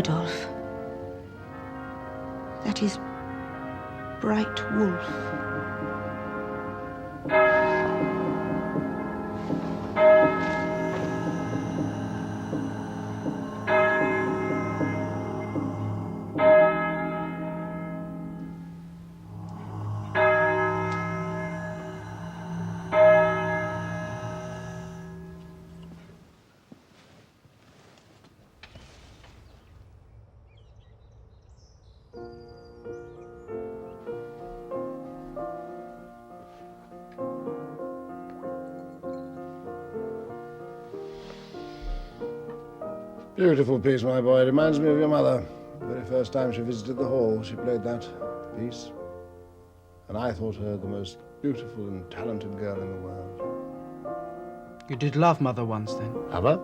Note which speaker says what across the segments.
Speaker 1: Adolf. That is Brightwolf.
Speaker 2: Beautiful piece, my boy. It reminds me of your mother. The very first time she visited the hall, she played that piece. And I thought her the most beautiful and talented girl in the world.
Speaker 3: You did love Mother once, then?
Speaker 2: Love her?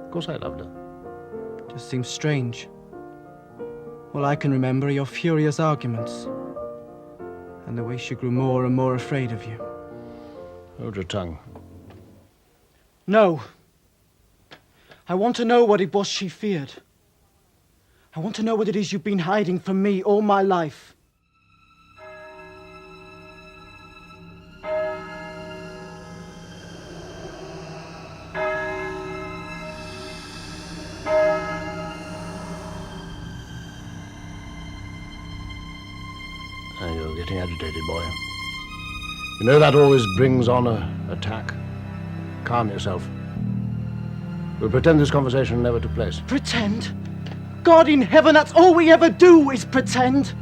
Speaker 2: Of course I loved her.
Speaker 3: Just seems strange. All I can remember are your furious arguments. And the way she grew more and more afraid of you.
Speaker 2: Hold your tongue.
Speaker 3: No. I want to know what it was she feared. I want to know what it is you've been hiding from me all my life.
Speaker 2: Now you're getting agitated, boy. You know that always brings on an attack. Calm yourself. We'll pretend this conversation never took place.
Speaker 3: Pretend? God in heaven, that's all we ever do is pretend.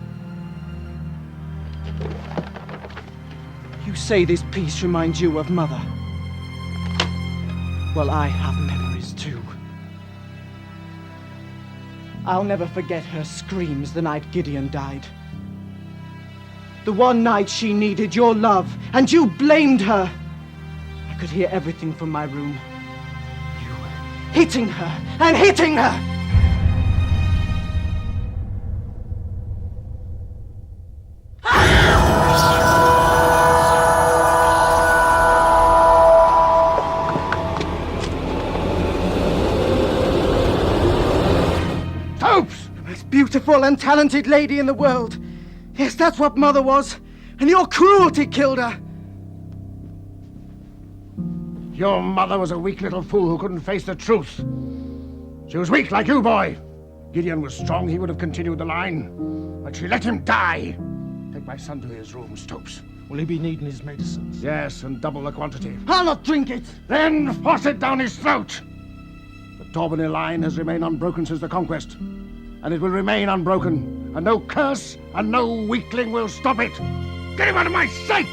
Speaker 3: You say this piece reminds you of Mother. Well, I have memories too. I'll never forget her screams the night Gideon died. The one night she needed your love, and you blamed her. I could hear everything from my room. Hitting her and hitting her!
Speaker 2: Topes!
Speaker 3: The most beautiful and talented lady in the world. Yes, that's what Mother was. And your cruelty killed her.
Speaker 2: Your mother was a weak little fool who couldn't face the truth. She was weak like you, boy. Gideon was strong, he would have continued the line. But she let him die. Take my son to his room, Stopes.
Speaker 4: Will he be needing his medicines?
Speaker 2: Yes, and double the quantity.
Speaker 3: I'll not drink it.
Speaker 2: Then force it down his throat. The Torbany line has remained unbroken since the conquest. And it will remain unbroken. And no curse and no weakling will stop it. Get him out of my sight!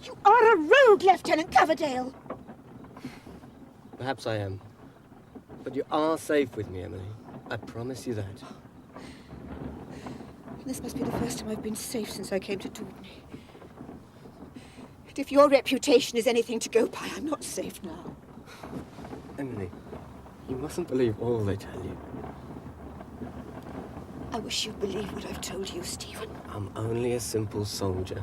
Speaker 1: You are a rogue, Lieutenant Coverdale.
Speaker 5: Perhaps I am. But you are safe with me, Emily. I promise you that.
Speaker 1: This must be the first time I've been safe since I came to Dorney. And if your reputation is anything to go by, I'm not safe now.
Speaker 5: Emily, you mustn't believe all they tell you.
Speaker 1: I wish you'd believe what I've told you, Stephen.
Speaker 5: I'm only a simple soldier.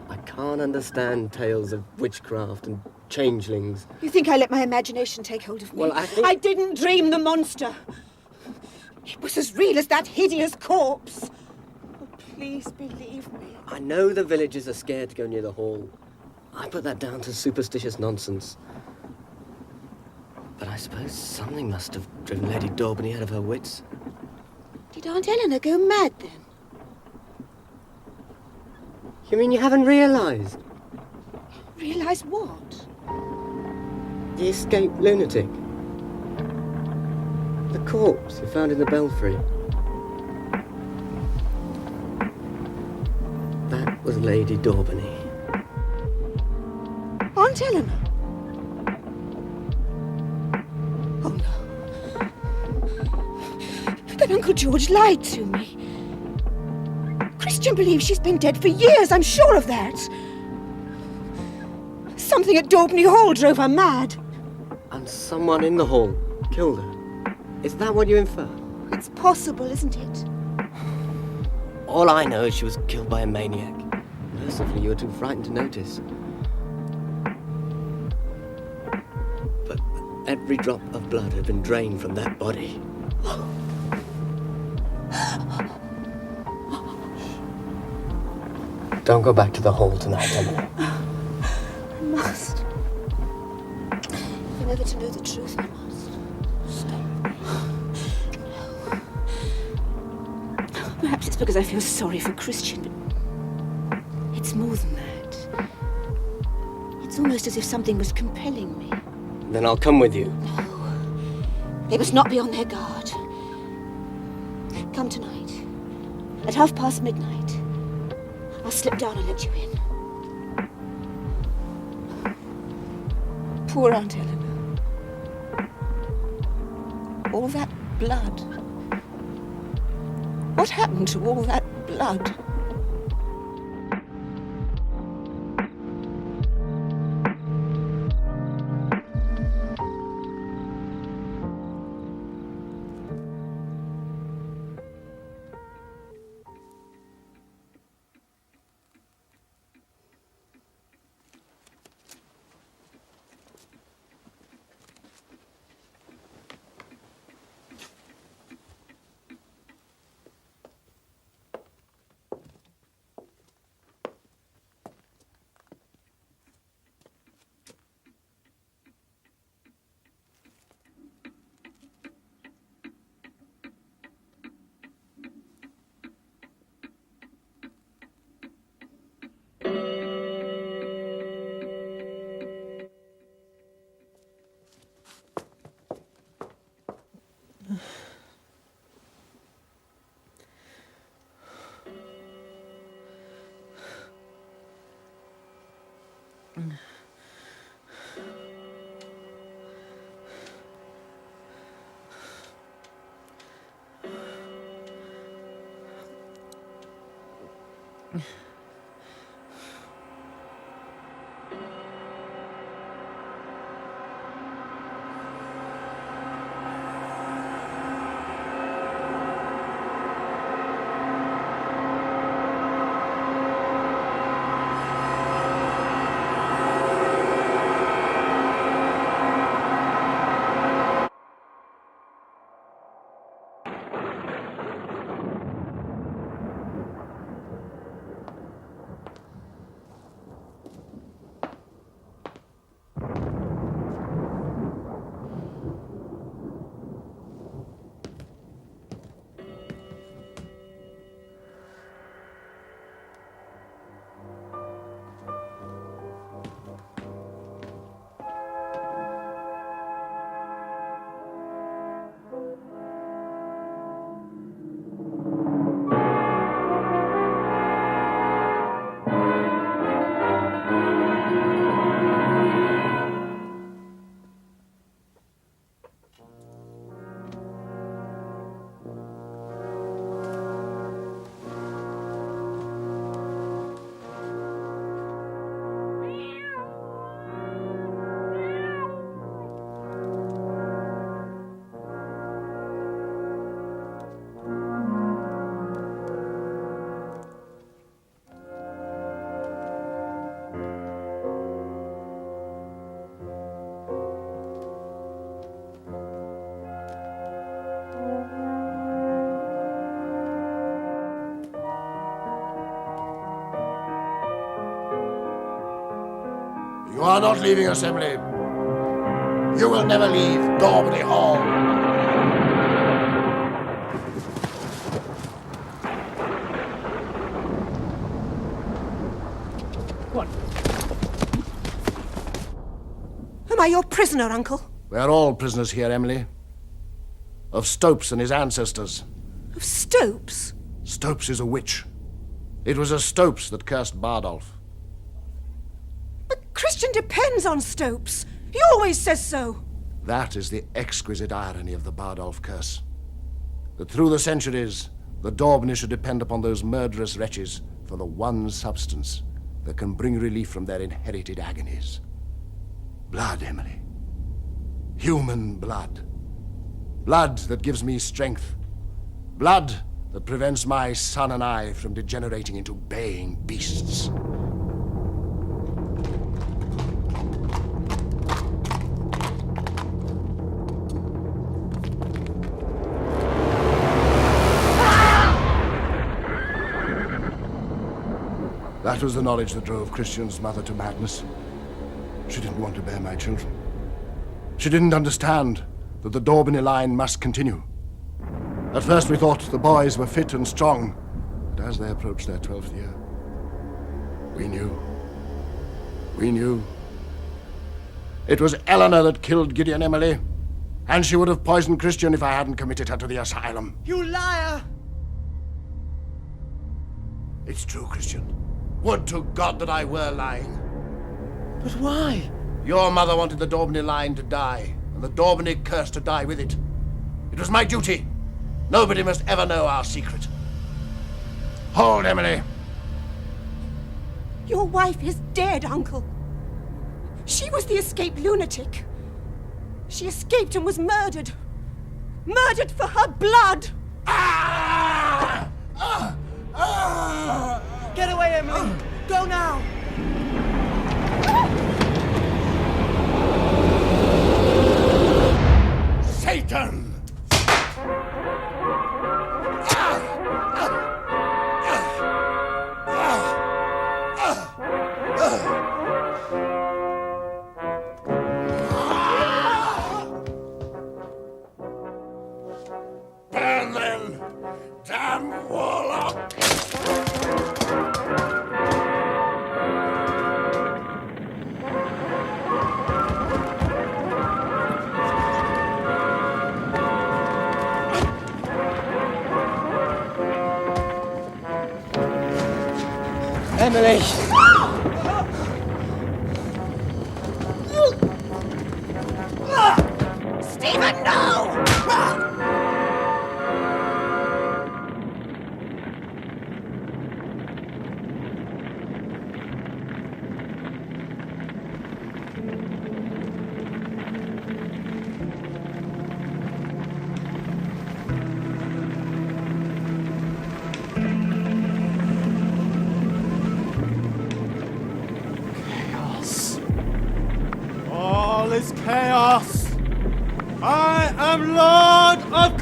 Speaker 5: I can't understand tales of witchcraft and changelings.
Speaker 1: You think I let my imagination take hold of me?
Speaker 5: Well, I think...
Speaker 1: I didn't dream the monster. It was as real as that hideous corpse. Oh, please believe me.
Speaker 5: I know the villagers are scared to go near the hall. I put that down to superstitious nonsense. But I suppose something must have driven Lady Daubeny out of her wits.
Speaker 1: Did Aunt Eleanor go mad then?
Speaker 5: You mean you haven't realised?
Speaker 1: Realise what?
Speaker 5: The escaped lunatic. The corpse you found in the belfry. That was Lady Daubeny.
Speaker 1: Aunt Eleanor? Uncle George lied to me. Christian believes she's been dead for years, I'm sure of that. Something at Daubney Hall drove her mad.
Speaker 5: And someone in the hall killed her. Is that what you infer?
Speaker 1: It's possible, isn't it?
Speaker 5: All I know is she was killed by a maniac. Mercifully, you were too frightened to notice. But every drop of blood had been drained from that body. Don't go back to the hall tonight, Emily.
Speaker 1: I must. If I'm ever to know the truth, I must. Stay with me. No. Perhaps it's because I feel sorry for Christian, but it's more than that. It's almost as if something was compelling me.
Speaker 5: Then I'll come with you.
Speaker 1: No. They must not be on their guard. Come tonight. At midnight. I'll slip down and let you in. Poor Aunt Eleanor. All that blood. What happened to all that blood?
Speaker 2: You are not leaving us, Emily. You will never leave Daubney Hall.
Speaker 4: What?
Speaker 1: Am I your prisoner, Uncle?
Speaker 2: We are all prisoners here, Emily. Of Stopes and his ancestors.
Speaker 1: Of Stopes?
Speaker 2: Stopes is a witch. It was a Stopes that cursed Bardolph.
Speaker 1: But Christian depends on Stopes. He always says so.
Speaker 2: That is the exquisite irony of the Bardolph curse. that through the centuries, the Daubeny should depend upon those murderous wretches for the one substance that can bring relief from their inherited agonies. Blood, Emily. Human blood. Blood that gives me strength. Blood that prevents my son and I from degenerating into baying beasts. That was the knowledge that drove Christian's mother to madness. She didn't want to bear my children. She didn't understand that the Daubeny line must continue. At first we thought the boys were fit and strong, but as they approached their 12th year, we knew. We knew. It was Eleanor that killed Gideon, Emily, and she would have poisoned Christian if I hadn't committed her to the asylum.
Speaker 3: You liar!
Speaker 2: It's true, Christian. Would to God that I were lying.
Speaker 3: But why?
Speaker 2: Your mother wanted the Daubeny line to die, and the Daubeny curse to die with it. It was my duty. Nobody must ever know our secret. Hold, Emily.
Speaker 1: Your wife is dead, Uncle. She was the escaped lunatic. She escaped and was murdered. Murdered for her blood.
Speaker 2: Ah! Ah! Ah!
Speaker 3: Get away, Emily! Go now!
Speaker 2: Satan! Burn them! Damn warlock!
Speaker 3: Emily!
Speaker 1: Stephen, no!
Speaker 4: All is chaos. I am Lord of